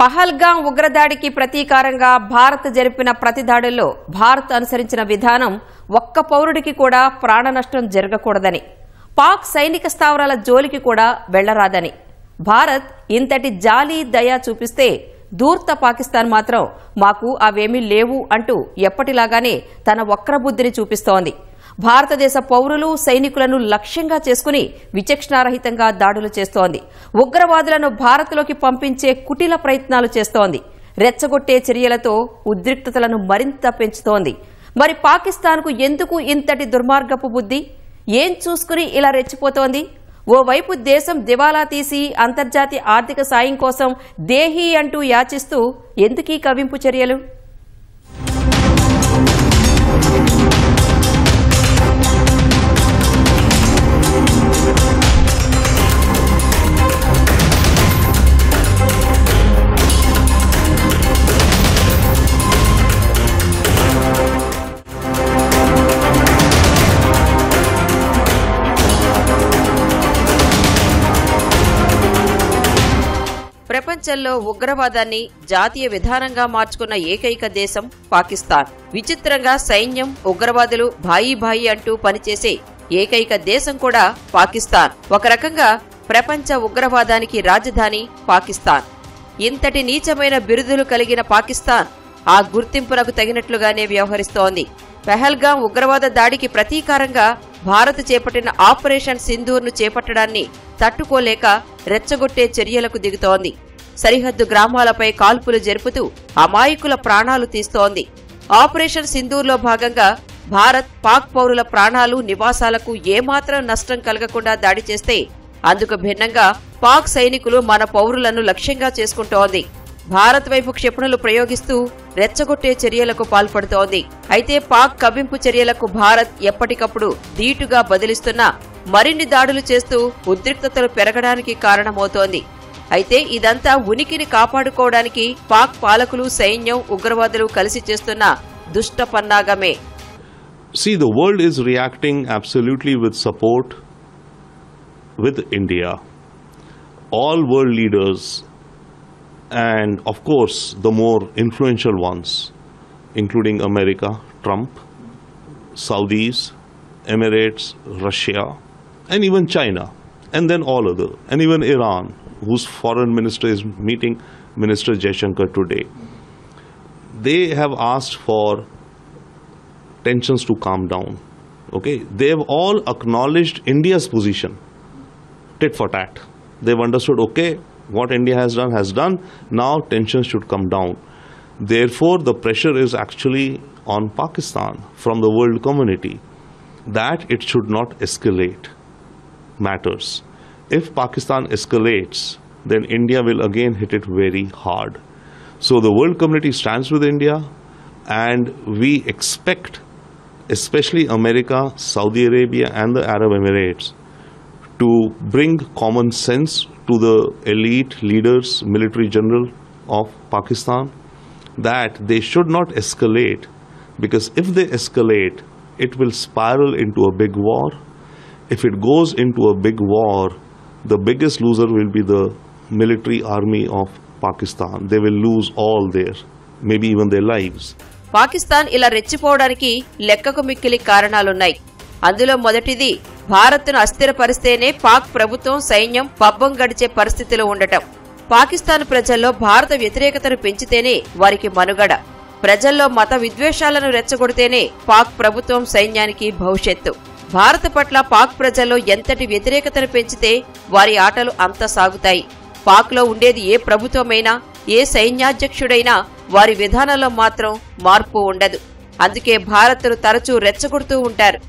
పహల్గాం ఉగ్రదాడికి ప్రతీకారంగా భారత్ జరిపిన ప్రతిదాడుల్లో భారత్ అనుసరించిన విధానం ఒక్క పౌరుడికి కూడా ప్రాణ నష్టం జరగకూడదని, పాక్ సైనిక స్థావరాల జోలికి కూడా వెళ్లరాదని, భారత్ ఇంతటి జాలి దయ చూపిస్తే దూర్త పాకిస్తాన్ మాత్రం మాకు అవేమీ లేవు అంటూ ఎప్పటిలాగానే తన వక్రబుద్ధిని చూపిస్తోంది. భారతదేశ పౌరులు సైనికులను లక్ష్యంగా చేసుకుని విచక్షణారహితంగా దాడులు చేస్తోంది. ఉగ్రవాదులను భారత్లోకి పంపించే కుటిల ప్రయత్నాలు చేస్తోంది. రెచ్చగొట్టే చర్యలతో ఉద్రిక్తతలను మరింత పెంచుతోంది. మరి పాకిస్తాన్కు ఎందుకు ఇంతటి దుర్మార్గపు బుద్ధి? ఏం చూసుకుని ఇలా రెచ్చిపోతోంది? ఓవైపు దేశం దివాలా తీసి అంతర్జాతీయ ఆర్థిక సాయం కోసం దేహీ అంటూ యాచిస్తూ ఎందుకీ కవింపు చర్యలు? ప్రపంచంలో ఉగ్రవాదాన్ని జాతీయ విధానంగా మార్చుకున్న ఏకైక దేశం పాకిస్తాన్. విచిత్రంగా సైన్యం, ఉగ్రవాదులు భాయి భాయి అంటూ పనిచేసే ఏకైక దేశం కూడా పాకిస్తాన్. ఒక రకంగా ప్రపంచ ఉగ్రవాదానికి రాజధాని పాకిస్తాన్. ఇంతటి నీచమైన బిరుదులు కలిగిన పాకిస్తాన్ ఆ గుర్తింపునకు తగినట్లుగానే వ్యవహరిస్తోంది. పహల్గాం ఉగ్రవాద దాడికి ప్రతీకారంగా భారత్ చేపట్టిన ఆపరేషన్ సింధూర్ను చేపట్టడాన్ని తట్టుకోలేక రెచ్చగొట్టే చర్యలకు దిగుతోంది. సరిహద్దు గ్రామాలపై కాల్పులు జరుపుతూ అమాయకుల ప్రాణాలు తీస్తోంది. ఆపరేషన్ సింధూర్లో భాగంగా భారత్ పాక్ పౌరుల ప్రాణాలు, నివాసాలకు ఏమాత్రం నష్టం కలగకుండా దాడి చేస్తే అందుకు భిన్నంగా పాక్ సైనికులు మన పౌరులను లక్ష్యంగా చేసుకుంటోంది. భారత్ వైపు క్షిపణులు ప్రయోగిస్తూ రెచ్చగొట్టే చర్యలకు పాల్పడుతోంది. అయితే పాక్ కవ్వింపు చర్యలకు భారత్ ఎప్పటికప్పుడు ధీటుగా బదిలిస్తున్నా మరిన్ని దాడులు చేస్తూ ఉద్రిక్తతలు పెరగడానికి కారణమవుతోంది. అయితే ఇదంతా ఉనికిని కాపాడుకోవడానికి పాక్ పాలకులు, సైన్యం, ఉగ్రవాదులు కలిసి చేస్తున్న దుష్ట పన్నాగమే. See, the world is reacting absolutely with support with India. All world leaders, and of course the more influential ones, including America, Trump, Saudis, Emirates, Russia, and even China, and then all other, and even Iran, whose foreign minister is meeting Minister Jaishankar today. They have asked for tensions to calm down. Okay, they have all acknowledged India's position, tit for tat. They've understood, okay, what India has done, now tensions should come down. Therefore, the pressure is actually on Pakistan from the world community that it should not escalate matters. If Pakistan escalates, then India will again hit it very hard. So the world community stands with India, and we expect, especially America, Saudi Arabia and the Arab Emirates, to bring common sense to the elite leaders, military general of Pakistan, that they should not escalate, because if they escalate, it will spiral into a big war. If it goes into a big war, the biggest loser will be the military army of Pakistan. They will lose all their, maybe even their lives. Pakistan ఇలా రెచ్చిపోవడానికి లెక్కకు మిక్కిలి కారణాలున్నాయి. అందులో మొదటిది, భారత్ను అస్థిరపరిస్తేనే పాక్ ప్రభుత్వం, సైన్యం పబ్బం గడిచే పరిస్థితిలో ఉండటం. పాకిస్తాన్ ప్రజల్లో భారత వ్యతిరేకతను పెంచితేనే వారికి మనుగడ. ప్రజల్లో మత విద్వేషాలను రెచ్చగొడితేనే పాక్ ప్రభుత్వం, సైన్యానికి భవిష్యత్తు. భారత పట్ల పాక్ ప్రజల్లో ఎంతటి వ్యతిరేకతను పెంచితే వారి ఆటలు అంత సాగుతాయి. పాక్లో ఉండేది ఏ ప్రభుత్వమైనా, ఏ సైన్యాధ్యక్షుడైనా వారి విధానంలో మాత్రం మార్పు ఉండదు. అందుకే భారత్ను తరచూ రెచ్చగొడుతూ ఉంటారు.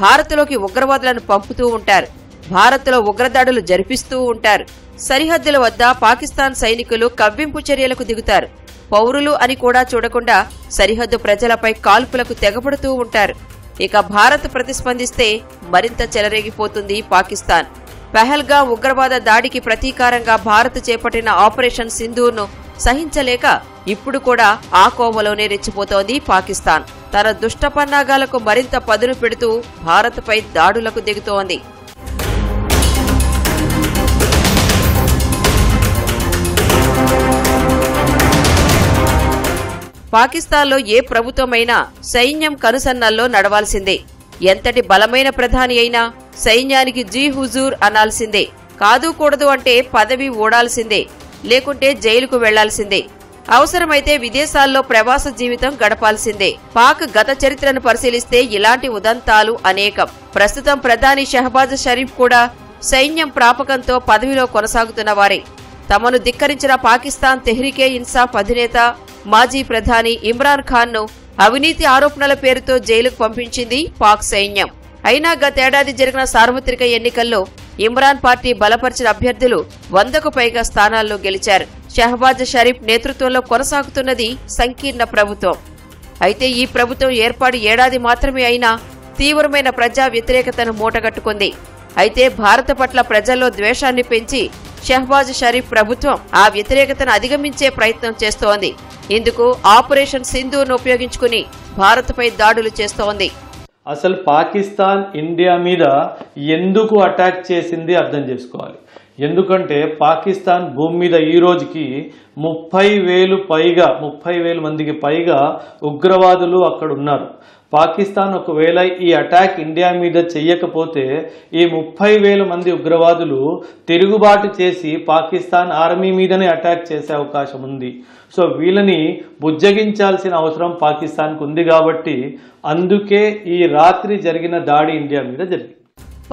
భారత్లోకి ఉగ్రవాదులను పంపుతూ ఉంటారు. భారత్లో ఉగ్రదాడులు జరిపిస్తూ ఉంటారు. సరిహద్దుల వద్ద పాకిస్తాన్ సైనికులు కవ్వింపు చర్యలకు దిగుతారు. పౌరులు అని కూడా చూడకుండా సరిహద్దు ప్రజలపై కాల్పులకు తెగబడుతూ ఉంటారు. ఇక భారత్ ప్రతిస్పందిస్తే మరింత చెలరేగిపోతుంది పాకిస్తాన్. పహల్గాం ఉగ్రవాద దాడికి ప్రతీకారంగా భారత్ చేపట్టిన ఆపరేషన్ సింధూర్ను సహించలేక ఇప్పుడు కూడా ఆ కోవలోనే రెచ్చిపోతోంది పాకిస్తాన్. తన దుష్ట పన్నాగాలకు మరింత పదును పెడుతూ భారత్పై దాడులకు దిగుతోంది. పాకిస్తాన్లో ఏ ప్రభుత్వమైనా సైన్యం కనుసన్నల్లో నడవాల్సిందే. ఎంతటి బలమైన ప్రధాని అయినా సైన్యానికి జీ హుజూర్ అనాల్సిందే. కాదు కూడదు అంటే పదవి ఊడాల్సిందే, లేకుంటే జైలుకు వెళ్లాల్సిందే. అవసరమైతే విదేశాల్లో ప్రవాస జీవితం గడపాల్సిందే. పాక్ గత చరిత్రను పరిశీలిస్తే ఇలాంటి ఉదంతాలు అనేకం. ప్రస్తుతం ప్రధాని షహబాజ్ షరీఫ్ కూడా సైన్యం ప్రాపకంతో పదవిలో కొనసాగుతున్న వారే. తమను ధిక్కరించిన పాకిస్తాన్ తెహ్రీకే ఇన్సాఫ్ అధినేత మాజీ ప్రధాని ఇమ్రాన్ ఖాన్ ను అవినీతి ఆరోపణల పేరుతో జైలుకు పంపించింది పాక్ సైన్యం. అయినా గతేడాది జరిగిన సార్వత్రిక ఎన్నికల్లో ఇమ్రాన్ పార్టీ బలపరిచిన అభ్యర్థులు 100కు పైగా స్థానాల్లో గెలిచారు. షహబాజ్ షరీఫ్ నేతృత్వంలో కొనసాగుతున్నది సంకీర్ణ ప్రభుత్వం. అయితే ఈ ప్రభుత్వం ఏర్పాటు ఏడాది మాత్రమే అయినా తీవ్రమైన ప్రజా వ్యతిరేకతను మూటగట్టుకుంది. అయితే భారత పట్ల ప్రజల్లో ద్వేషాన్ని పెంచి షహబాజ్ షరీఫ్ ప్రభుత్వం ఆ వ్యతిరేకతను అధిగమించే ప్రయత్నం చేస్తోంది. ఇందుకు ఆపరేషన్ సింధూర్ను ఉపయోగించుకుని భారత్పై దాడులు చేస్తోంది. అసలు పాకిస్తాన్ ఇండియా మీద ఎందుకు అటాక్ చేసింది అర్థం చేసుకోవాలి. ఎందుకంటే పాకిస్తాన్ భూమి మీద ఈ రోజుకి 30,000 మందికి పైగా ఉగ్రవాదులు అక్కడ ఉన్నారు. పాకిస్తాన్ ఒకవేళ ఈ అటాక్ ఇండియా మీద చెయ్యకపోతే ఈ 30,000 మంది ఉగ్రవాదులు తిరుగుబాటు చేసి పాకిస్తాన్ ఆర్మీ మీదనే అటాక్ చేసే అవకాశం ఉంది. సో వీళ్ళని బుజ్జగించాల్సిన అవసరం పాకిస్తాన్కు ఉంది. కాబట్టి అందుకే ఈ రాత్రి జరిగిన దాడి ఇండియా మీద జరిగింది.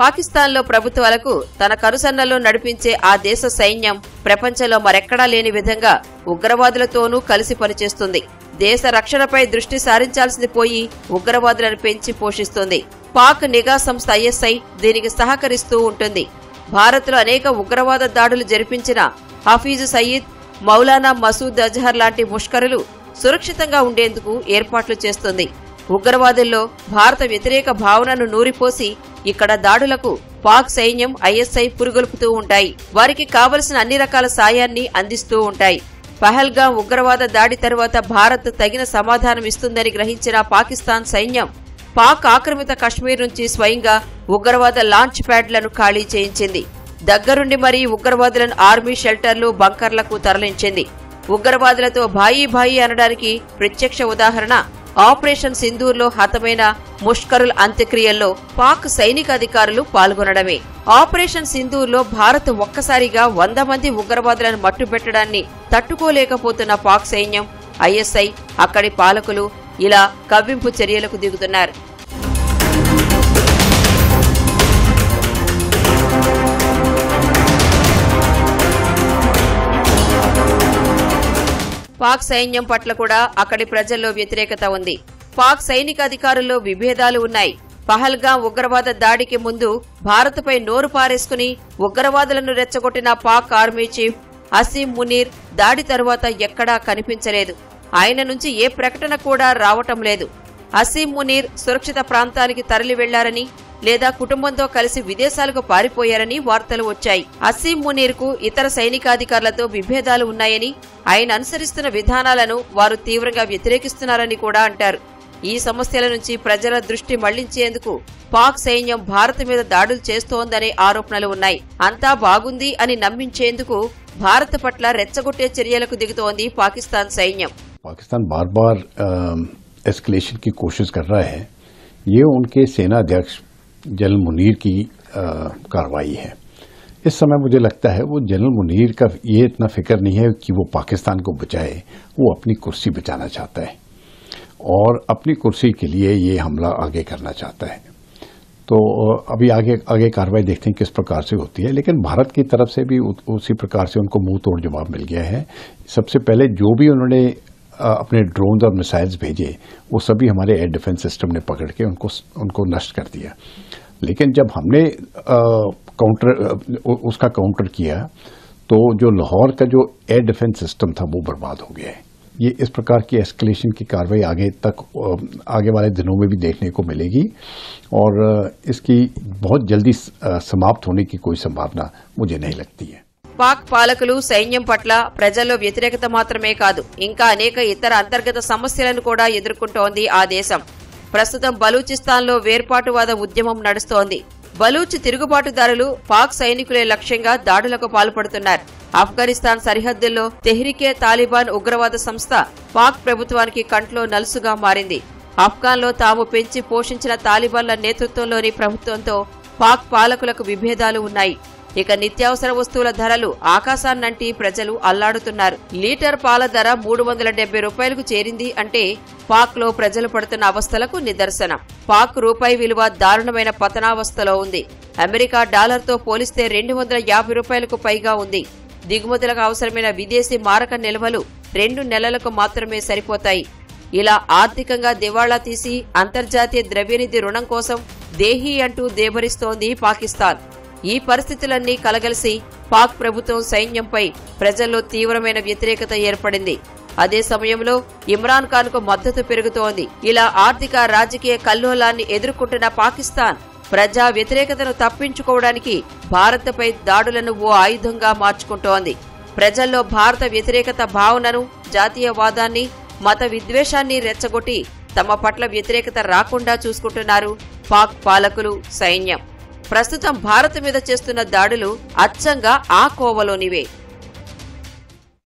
పాకిస్తాన్లో ప్రభుత్వాలకు తన కనుసన్నల్లో నడిపించే ఆ దేశ సైన్యం ప్రపంచంలో మరెక్కడా లేని విధంగా ఉగ్రవాదులతోనూ కలిసి పనిచేస్తుంది. దేశ రక్షణపై దృష్టి సారించాల్సింది పోయి ఉగ్రవాదులను పెంచి పోషిస్తుంది. పాక్ నిఘా సంస్థ ISI దీనికి సహకరిస్తూ ఉంటుంది. భారత్లో అనేక ఉగ్రవాద దాడులు జరిపించిన హఫీజ్ సయీద్, మౌలానా మసూద్ అజహర్ లాంటి ముష్కరులు సురక్షితంగా ఉండేందుకు ఏర్పాట్లు చేస్తుంది. ఉగ్రవాదుల్లో భారత వ్యతిరేక భావనను నూరిపోసి ఇక్కడ దాడులకు పాక్ సైన్యం ISI పురుగొల్పుతూ ఉంటాయి. వారికి కావలసిన అన్ని రకాల సాయాన్ని అందిస్తూ ఉంటాయి. పహల్గాం ఉగ్రవాద దాడి తర్వాత భారత్ తగిన సమాధానం ఇస్తుందని గ్రహించిన పాకిస్తాన్ సైన్యం పాక్ ఆక్రమిత కశ్మీర్ నుంచి స్వయంగా ఉగ్రవాద లాంచ్ ప్యాడ్లను ఖాళీ చేయించింది. దగ్గరుండి మరీ ఉగ్రవాదులను ఆర్మీ షెల్టర్లు, బంకర్లకు తరలించింది. ఉగ్రవాదులతో భాయీ భాయీ అనడానికి ప్రత్యక్ష ఉదాహరణ ఆపరేషన్ సింధూర్లో హతమైన ముష్కరుల్ అంత్యక్రియల్లో పాక్ సైనిక అధికారులు పాల్గొనడమే. ఆపరేషన్ సింధూర్లో భారత్ ఒక్కసారిగా 100 మంది ఉగ్రవాదులను మట్టుబెట్టడాన్ని తట్టుకోలేకపోతున్న పాక్ సైన్యం, ISI, అక్కడి పాలకులు ఇలా కవ్వింపు చర్యలకు దిగుతున్నారు. పాక్ సైన్యం పట్ల కూడా అక్కడి ప్రజల్లో వ్యతిరేకత ఉంది. పాక్ సైనిక అధికారుల్లో విభేదాలు ఉన్నాయి. పహల్గాం ఉగ్రవాద దాడికి ముందు భారత్పై నోరు పారేసుకుని ఉగ్రవాదులను రెచ్చగొట్టిన పాక్ ఆర్మీ చీఫ్ అసీం మునీర్ దాడి తరువాత ఎక్కడా కనిపించలేదు. ఆయన నుంచి ఏ ప్రకటన కూడా రావటం లేదు. అసీం మునీర్ సురక్షిత ప్రాంతానికి తరలి వెళ్లారని లేదా కుటుంబంతో కలిసి విదేశాలకు పారిపోయారని వార్తలు వచ్చాయి. అసీం మునీర్ కు ఇతర సైనికాధికారులతో విభేదాలు ఉన్నాయని, ఆయన అనుసరిస్తున్న విధానాలను వారు తీవ్రంగా వ్యతిరేకిస్తున్నారని కూడా అంటారు. ఈ సమస్యల నుంచి ప్రజల దృష్టి మళ్లించేందుకు పాక్ సైన్యం భారత్ మీద దాడులు చేస్తోందనే ఆరోపణలు ఉన్నాయి. అంతా బాగుంది అని నమ్మించేందుకు భారత్ పట్ల రెచ్చగొట్టే చర్యలకు దిగుతోంది పాకిస్తాన్ సైన్యం. पाकिस्तान बार बार एस्केलेशन की कोशिश कर रहा है. ये उनके सेना अध्यक्ष जनरल मुनीर की कार्रवाई है. इस समय मुझे लगता है वो जनरल मुनीर का ये इतना फिक्र नहीं है कि वो पाकिस्तान को बचाए, वो अपनी कुर्सी बचाना चाहता है और अपनी कुर्सी के लिए ये हमला आगे करना चाहता है. तो अभी आगे कार्रवाई देखते हैं किस प्रकार से होती है. लेकिन भारत की तरफ से भी उसी प्रकार से उनको मुंह तोड़ जवाब मिल गया है. सबसे पहले जो भी उन्होंने अपने ड्रोन्स और मिसाइल्स भेजे वो सभी हमारे एयर डिफेंस सिस्टम ने पकड़ के उनको नष्ट कर दिया. लेकिन जब हमने उसका काउंटर किया तो जो लाहौर का जो एयर डिफेंस सिस्टम था वो बर्बाद हो गया है. ये इस प्रकार की एस्केलेशन की कार्रवाई आगे वाले दिनों में भी देखने को मिलेगी और इसकी बहुत जल्दी समाप्त होने की कोई संभावना मुझे नहीं लगती है. పాక్ పాలకులు సైన్యం పట్ల ప్రజల్లో వ్యతిరేకత మాత్రమే కాదు, ఇంకా అనేక ఇతర అంతర్గత సమస్యలను కూడా ఎదుర్కొంటోంది ఆ దేశం. ప్రస్తుతం బలూచిస్తాన్లో వేర్పాటువాద ఉద్యమం నడుస్తోంది. బలూచ్ తిరుగుబాటుదారులు పాక్ సైనికులే లక్ష్యంగా దాడులకు పాల్పడుతున్నారు. ఆఫ్ఘనిస్తాన్ సరిహద్దుల్లో తెహ్రికే తాలిబాన్ ఉగ్రవాద సంస్థ పాక్ ప్రభుత్వానికి కంట్లో నలుసుగా మారింది. ఆఫ్ఘాన్లో తాము పెంచి పోషించిన తాలిబాన్ల నేతృత్వంలోని ప్రభుత్వంతో పాక్ పాలకులకు విభేదాలు ఉన్నాయి. ఇక నిత్యావసర వస్తువుల ధరలు ఆకాశాన్నంటి ప్రజలు అల్లాడుతున్నారు. లీటర్ పాల ధర 370 రూపాయలకు చేరింది అంటే పాక్లో ప్రజలు పడుతున్న అవస్థలకు నిదర్శనం. పాక్ రూపాయి విలువ దారుణమైన పతనావస్థలో ఉంది. అమెరికా డాలర్తో పోలిస్తే 250 రూపాయలకు పైగా ఉంది. దిగుమతులకు అవసరమైన విదేశీ మారక నిల్వలు 2 నెలలకు మాత్రమే సరిపోతాయి. ఇలా ఆర్థికంగా దివాళా తీసి అంతర్జాతీయ ద్రవ్యనిధి రుణం కోసం దేహీ అంటూ దేబరిస్తోంది పాకిస్తాన్. ఈ పరిస్థితులన్నీ కలగలిసి పాక్ ప్రభుత్వం సైన్యంపై ప్రజల్లో తీవ్రమైన వ్యతిరేకత ఏర్పడింది. అదే సమయంలో ఇమ్రాన్ ఖాన్ కు మద్దతు పెరుగుతోంది. ఇలా ఆర్థిక రాజకీయ కల్లోలాన్ని ఎదుర్కొంటున్న పాకిస్తాన్ ప్రజా వ్యతిరేకతను తప్పించుకోవడానికి భారత్పై దాడులను ఓ ఆయుధంగా మార్చుకుంటోంది. ప్రజల్లో భారత వ్యతిరేకత భావనను, జాతీయవాదాన్ని, మత విద్వేషాన్ని రెచ్చగొట్టి తమ పట్ల వ్యతిరేకత రాకుండా చూసుకుంటున్నారు పాక్ పాలకులు, సైన్యం. ప్రస్తుతం భారత్ మీద చేస్తున్న దాడులు అచ్చంగా ఆ కోవలోనివే.